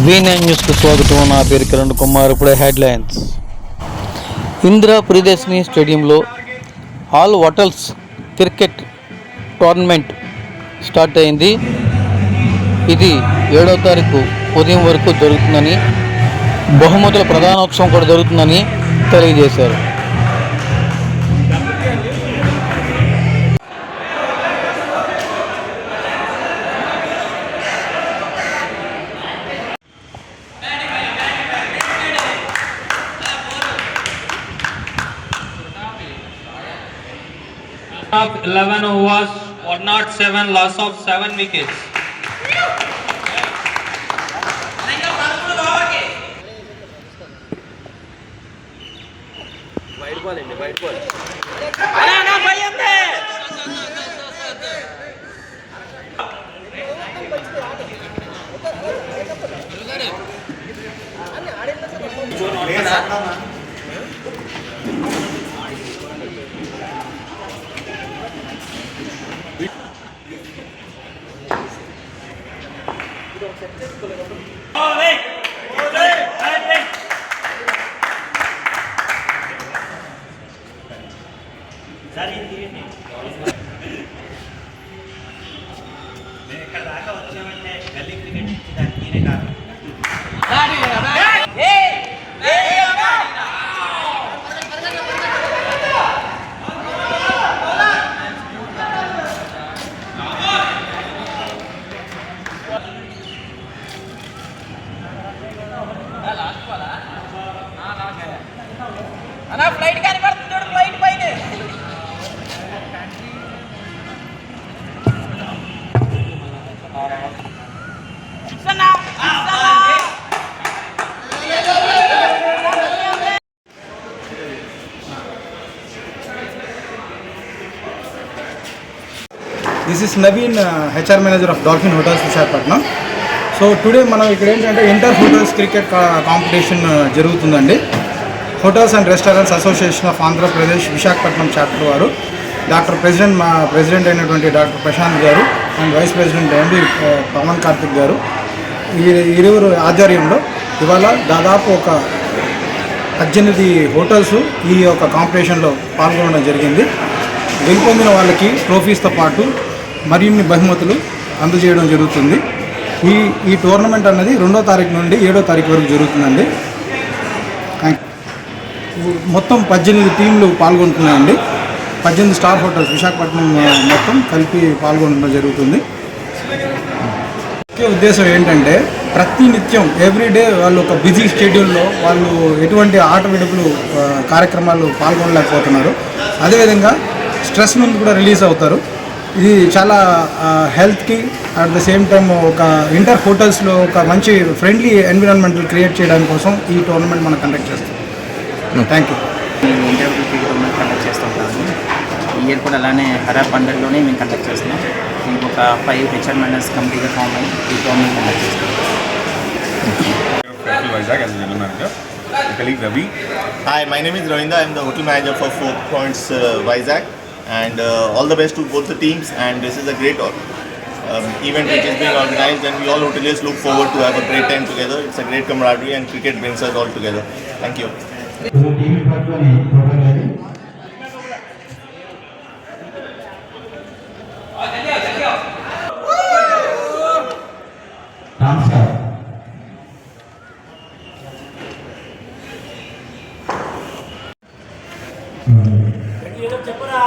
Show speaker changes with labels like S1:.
S1: V9 న్యూస్కు స్వాగతం. నా పేరు కిరణ్ కుమార్. ఇప్పుడే హెడ్లైన్స్. ఇందిరా ప్రియదర్శిని స్టేడియంలో all hotels cricket tournament start అయింది. ఇది 7వ తారీఖు ఉదయం వరకు జరుగుతుందని, బహుమతుల ప్రధానోత్సవం కూడా జరుగుతుందని తెలియజేశారు.
S2: Of 11 overs, 107, loss of 7 wickets. White ball.
S3: This is Naveen, HR manager of Dolphin Hotels Visakhapatnam. So today మనం ఇక్కడ ఏంటంటే ఇంటర్ హోటల్స్ క్రికెట్ కాంపిటీషన్ జరుగుతుందండి. Hotels and restaurants association of Andhra Pradesh Visakhapatnam chapter వారు మా ప్రెసిడెంట్ అయినటువంటి డాక్టర్ ప్రశాంత్ గారు and vice president MD Pavan Karthik గారు ఇరువురు ఆధ్వర్యంలో ఇవాళ దాదాపు ఒక 18 హోటల్స్ ఈ యొక్క కాంపిటీషన్లో పాల్గొనడం జరిగింది. గెలుపొందిన వాళ్ళకి ట్రోఫీస్తో పాటు మరిన్ని బహుమతులు అందజేయడం జరుగుతుంది. ఈ టోర్నమెంట్ అన్నది 2వ తారీఖు నుండి 7వ తారీఖు వరకు జరుగుతుందండి. మొత్తం 18 టీంలు పాల్గొంటున్నాయండి. 18 స్టార్ హోటల్స్ విశాఖపట్నం మొత్తం కలిపి పాల్గొనడం జరుగుతుంది. ముఖ్య ఉద్దేశం ఏంటంటే ప్రతి నిత్యం ఎవ్రీడే వాళ్ళు ఒక బిజీ షెడ్యూల్లో వాళ్ళు ఎటువంటి ఆట విడుపులు కార్యక్రమాలు పాల్గొనలేకపోతున్నారు. అదేవిధంగా స్ట్రెస్ నుండి కూడా రిలీజ్ అవుతారు. ఇది చాలా హెల్త్కి అట్ ద సేమ్ టైం ఒక ఇంటర్ హోటల్స్లో ఒక మంచి ఫ్రెండ్లీ ఎన్విరాన్మెంటల్ క్రియేట్ చేయడానికి కోసం ఈ టోర్నమెంట్ మనం కండక్ట్ చేస్తాం. Thank you.
S4: మేము ఇంటర్ క్రికెట్ టోర్నమెంట్ కండక్ట్ చేస్తుంటాము. ఈ ఇయర్ కూడా అలానే హరా పండగలోనే మేము కండక్ట్ చేస్తున్నాం. మేము ఒక 5 HR మెంబర్స్ కమిటీగా ఫామ్ అయ్యి ఈ టోర్నమెంట్ కండక్ట్ చేస్తాం.
S5: Vizag as a general manager. My colleague Ravi.
S6: Hi, my name is Ravinda. I am the hotel manager for 4 Points Vizag, and all the best to both the teams. And this is a great event which is being organized, and we all hoteliers look forward to have a great time together. It's a great camaraderie, and cricket brings us all together. Thank you.
S7: చెప్పరా